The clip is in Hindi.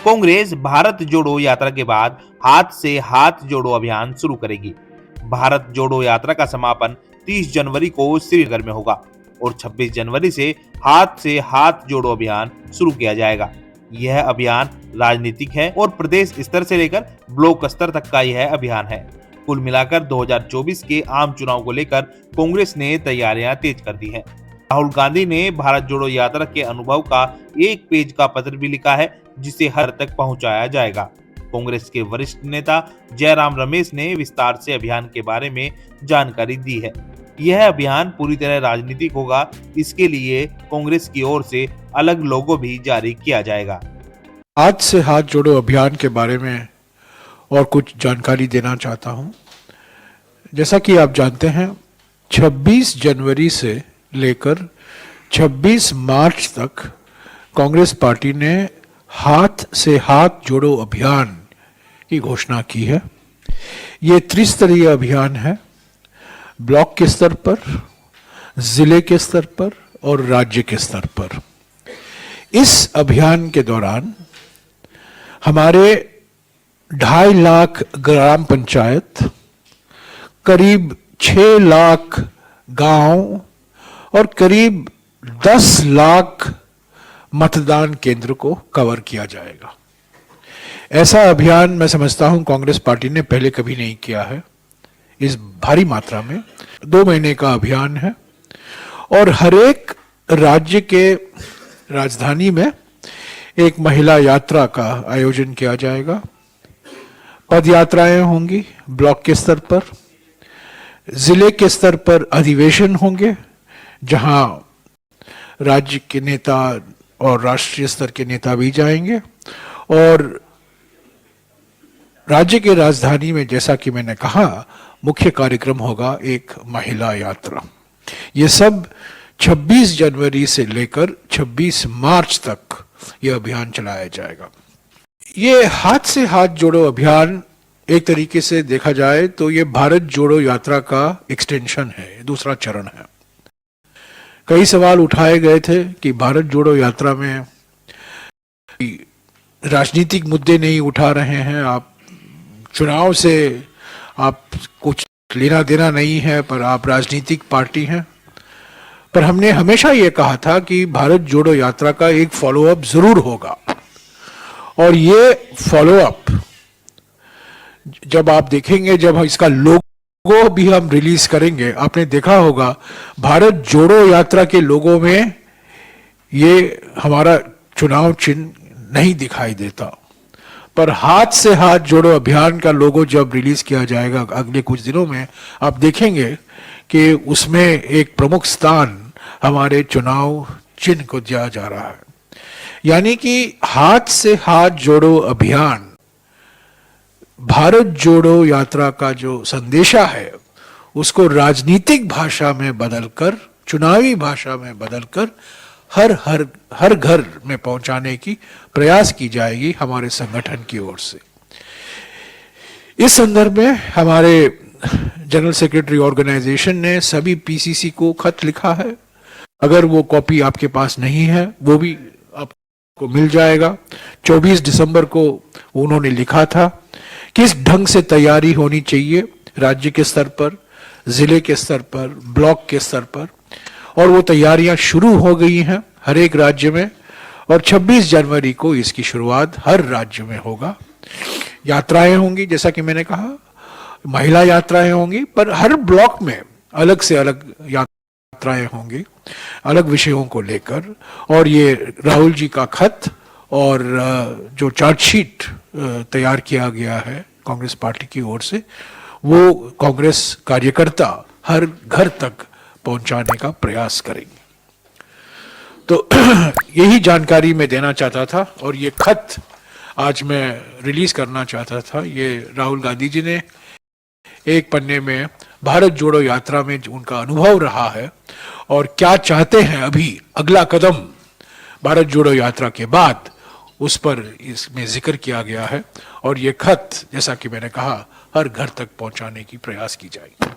कांग्रेस भारत जोड़ो यात्रा के बाद हाथ से हाथ जोड़ो अभियान शुरू करेगी। भारत जोड़ो यात्रा का समापन 30 जनवरी को श्रीनगर में होगा और 26 जनवरी से हाथ जोड़ो अभियान शुरू किया जाएगा। यह अभियान राजनीतिक है और प्रदेश स्तर से लेकर ब्लॉक स्तर तक का यह अभियान है। कुल मिलाकर 2024 के आम चुनाव को लेकर कांग्रेस ने तैयारियां तेज कर दी हैं। राहुल गांधी ने भारत जोड़ो यात्रा के अनुभव का एक पेज का पत्र भी लिखा है, जिसे हर तक पहुंचाया जाएगा। कांग्रेस के वरिष्ठ नेता जयराम रमेश ने विस्तार से अभियान के बारे में जानकारी दी है। यह अभियान पूरी तरह राजनीतिक होगा। इसके लिए कांग्रेस की ओर से अलग लोगो भी जारी किया जाएगा। हाथ से हाथ जोड़ो अभियान के बारे में और कुछ जानकारी देना चाहता हूं। जैसा कि आप जानते हैं, 26 जनवरी से लेकर 26 मार्च तक कांग्रेस पार्टी ने हाथ से हाथ जोड़ो अभियान की घोषणा की है। ये त्रिस्तरीय अभियान है, ब्लॉक के स्तर पर, जिले के स्तर पर और राज्य के स्तर पर। इस अभियान के दौरान हमारे 2.5 लाख ग्राम पंचायत, करीब 6 लाख गांव और करीब 10 लाख मतदान केंद्र को कवर किया जाएगा। ऐसा अभियान मैं समझता हूं कांग्रेस पार्टी ने पहले कभी नहीं किया है। इस भारी मात्रा में 2 महीने का अभियान है और हर एक राज्य के राजधानी में एक महिला यात्रा का आयोजन किया जाएगा। पद यात्राएं होंगी ब्लॉक के स्तर पर, जिले के स्तर पर अधिवेशन होंगे जहां राज्य के नेता और राष्ट्रीय स्तर के नेता भी जाएंगे, और राज्य के राजधानी में, जैसा कि मैंने कहा, मुख्य कार्यक्रम होगा एक महिला यात्रा। ये सब 26 जनवरी से लेकर 26 मार्च तक यह अभियान चलाया जाएगा। ये हाथ से हाथ जोड़ो अभियान एक तरीके से देखा जाए तो ये भारत जोड़ो यात्रा का एक्सटेंशन है, दूसरा चरण है। कई सवाल उठाए गए थे कि भारत जोड़ो यात्रा में राजनीतिक मुद्दे नहीं उठा रहे हैं, आप चुनाव से आप कुछ लेना देना नहीं है, पर आप राजनीतिक पार्टी हैं। पर हमने हमेशा ये कहा था कि भारत जोड़ो यात्रा का एक फॉलोअप जरूर होगा, और ये फॉलोअप जब आप देखेंगे, जब इसका लोगो भी हम रिलीज करेंगे, आपने देखा होगा भारत जोड़ो यात्रा के लोगों में ये हमारा चुनाव चिन्ह नहीं दिखाई देता, पर हाथ से हाथ जोड़ो अभियान का लोगो जब रिलीज किया जाएगा अगले कुछ दिनों में, आप देखेंगे कि उसमें एक प्रमुख स्थान हमारे चुनाव चिन्ह को दिया जा रहा है। यानी कि हाथ से हाथ जोड़ो अभियान भारत जोड़ो यात्रा का जो संदेशा है उसको राजनीतिक भाषा में बदलकर, चुनावी भाषा में बदलकर हर घर में पहुंचाने की प्रयास की जाएगी हमारे संगठन की ओर से। इस संदर्भ में हमारे जनरल सेक्रेटरी ऑर्गेनाइजेशन ने सभी पीसीसी को खत लिखा है। अगर वो कॉपी आपके पास नहीं है, वो भी आपको मिल जाएगा। 24 दिसंबर को उन्होंने लिखा था किस ढंग से तैयारी होनी चाहिए राज्य के स्तर पर, जिले के स्तर पर, ब्लॉक के स्तर पर, और वो तैयारियां शुरू हो गई हैं हर एक राज्य में, और 26 जनवरी को इसकी शुरुआत हर राज्य में होगा। यात्राएं होंगी, जैसा कि मैंने कहा, महिला यात्राएं होंगी, पर हर ब्लॉक में अलग से अलग यात्राएं होंगी, अलग विषयों को लेकर। और ये राहुल जी का खत और जो चार्जशीट तैयार किया गया है कांग्रेस पार्टी की ओर से, वो कांग्रेस कार्यकर्ता हर घर तक पहुंचाने का प्रयास करेंगे। तो यही जानकारी मैं देना चाहता था, और ये खत आज मैं रिलीज करना चाहता था। ये राहुल गांधी जी ने एक पन्ने में भारत जोड़ो यात्रा में जो उनका अनुभव रहा है और क्या चाहते हैं अभी अगला कदम भारत जोड़ो यात्रा के बाद, उस पर इसमें जिक्र किया गया है। और ये खत, जैसा कि मैंने कहा, हर घर तक पहुंचाने की प्रयास की जाएगी।